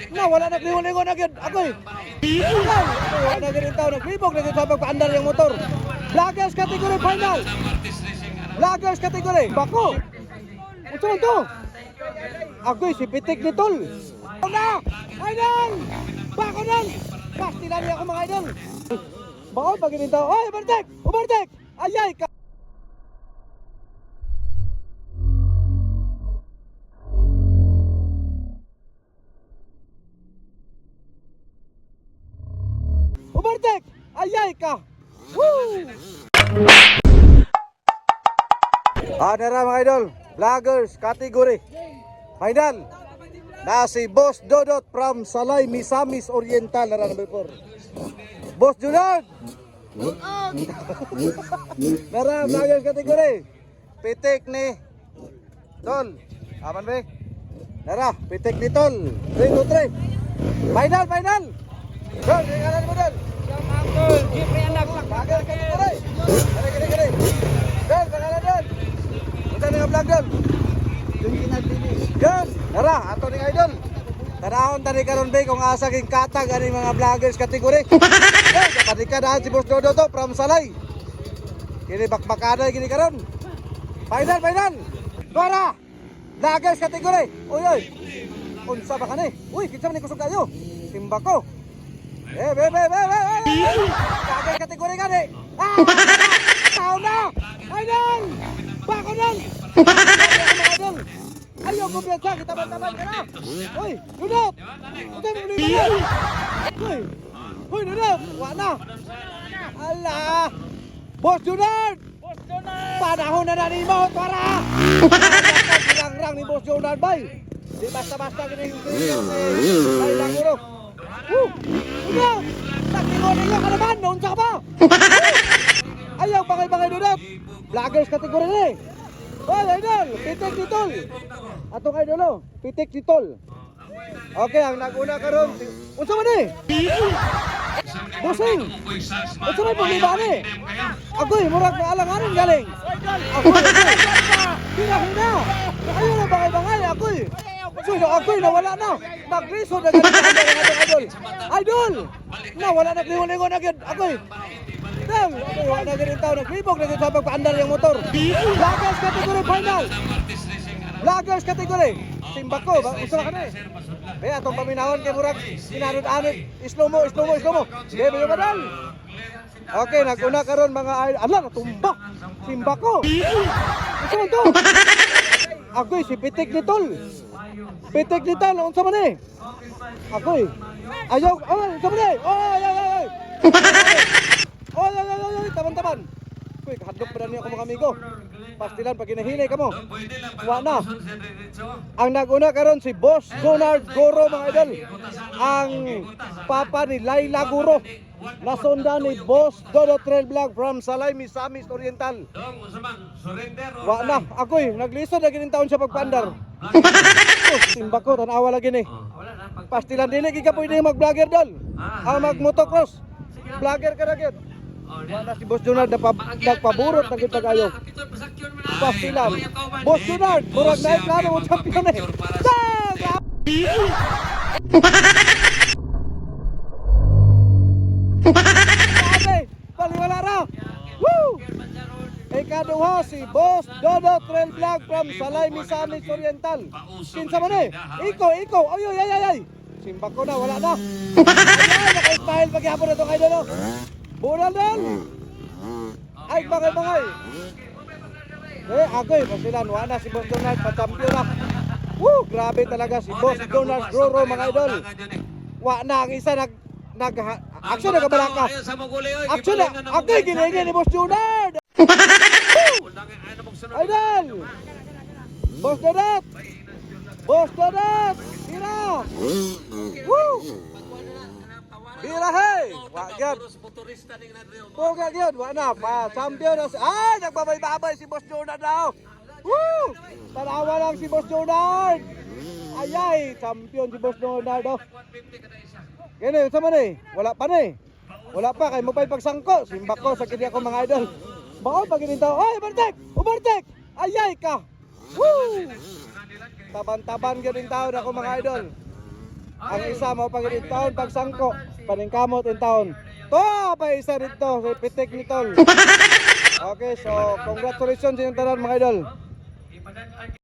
Na wala naglingon-lingon na gyud ako'y. Wala na gyud tawo naglibog na gyud sa pagpaandar yung motor. Vloggers category final. Vloggers category. Bako. Unsa man to? Ako'y si Pitik ni Tol. Na! Idol! Bako nan! Pastilan niya ako mga idol. Bako pag inintaw. Oy, ubartek! Ubartek! Ayay ka! Ubartek! Ayay ka! Woo! Nara mga idol, vloggers category final. Na si Boss Dodot from Salay, Misamis Oriental. Nara number 4. Boss Dodot! Nara vloggers category. Pitik ni Tol. Aman ba? Nara, Pitik ni Tol. 3 to 3. Final, final! Dol, tinggalan mo Dol. Unggul, Jeffrey anak. Vlogger category. Kare. Dol, pangalan Dol. Unsa nga vlog Dol? Yan, tara, ato ning idol. Tanahon tani karon bay kung asa king katag ani mga vloggers category. Yan, kapadikadahan si Boss Dodo to from Salay. Kini bakbakada gini karon. Final. Tara. Vloggers category. Oy. Unsa ba kani? Uy, kinsa man kusog kayo? Timba ko. Be. Vloggers category gani. Tao na. Idol. Bako nan. Idol. Ayaw ko biasa, kita taban ka na. Uy, Dudot! Ito mo beli ka na. Uy, Dudot! Wala na. Ala! Boss Junard! Panahon na na ni mo, para! Bilang-rang ni Boss Junard, bay. Di basta-basta kining ay lang uro. Dudot! Nagtingon-tingon ka naman, noon sa ka ba? Ayaw bangay-bangay, Dudot! Vloggers kategori na eh. Oy, idol, Pitik ni Tol. Atong idolo, Pitik ni Tol. Okay, ang naguna karon. Unsa man ni? Busing. Unsa man problema ni? Agoy, murag na alanganin galing. Agoy. Hina. Ayaw na bangay-bangay, agoy. Suyo, agoy nawala na. Nagriso na galing ang idol. Idol. Nawala na kliwon-liwon na gyud, agoy. Dang, wala na ganun tao naglibog na sa pagpaandar yung motor. Vloggers category final. Vloggers category. Timba ko, gusto ka na eh. Kaya atong paminahon kay murag sinanod-anod. Slow mo. Sige, bayo madal. Okay, naguna karon mga idol. Ala, natumba. Timba ko. Gusto mo to? Agoy, si Pitik ni Tol. Pitik ni Tol, unsa man eh? Agoy. Ayaw, unsa man eh? Ay. Oy, taban. Uy, kahadlok pa niyo ako mga amigo. Pastilan pag hinahinay ka mo. Wa na. Ang naguna karon si Boss Donald Goro mga idol. Ang papa ni Laila Guro. Nasunda ni Boss Dodo Trail Vlog from Salay, Misamis Oriental. Wa na. Ako'y naglisod na gining taon sa pagpandar. Timba ko, tanawa lagi ni. Pastilan dili ka pwede mag-vlogger dol. Ang mag-motocross. Vlogger ka na gyud. Wala si Boss Junard nagpaburot ng pag-ayo. Pastilan. Boss Junard, murag na klaro mo champion eh. Paliwala ra. Woo! Ikaduha si Boss Dodo Trail Vlog from Salay, Misamis Oriental. Kinsa man eh? Ikaw. Ay. Simba ko na, wala na. Ay, naka-style paghihapon na itong idol. Bural dal! Ay, bangay! Agoy, pasilan, wala na si Boss Donald, pa-champion na. Woo! Grabe talaga si Boss Donald Roro, mga idol. Wala na, ang isa action na kabalaka. Action na, agoy, ginigin ni Boss Donald! Idol! Boss Donald! Tira! Woo! Bira hey! Wagyan! Pugad yun! Wala pa! Champion na si... Ay! Nagbabay-babay si Boss Jonard daw! Woo! Tanawa lang si Boss Jonard! Ayay! Champion si Boss Jonard daw! Ganyan, sama na eh! Wala pa na eh! Wala pa! Kaya mobile pagsangko! Simba ko sa kini ako mga idol! Bako pag inintaw! Ay! Ubartek! Ayay ka! Woo! Taban-taban ganyan tao na ako mga idol! Ang isa mo pag in taon pagsangko, paningkamot in taon. To pa isa dito sa pitik ni tol. Okay, so congratulations sa inyong tanan mga idol.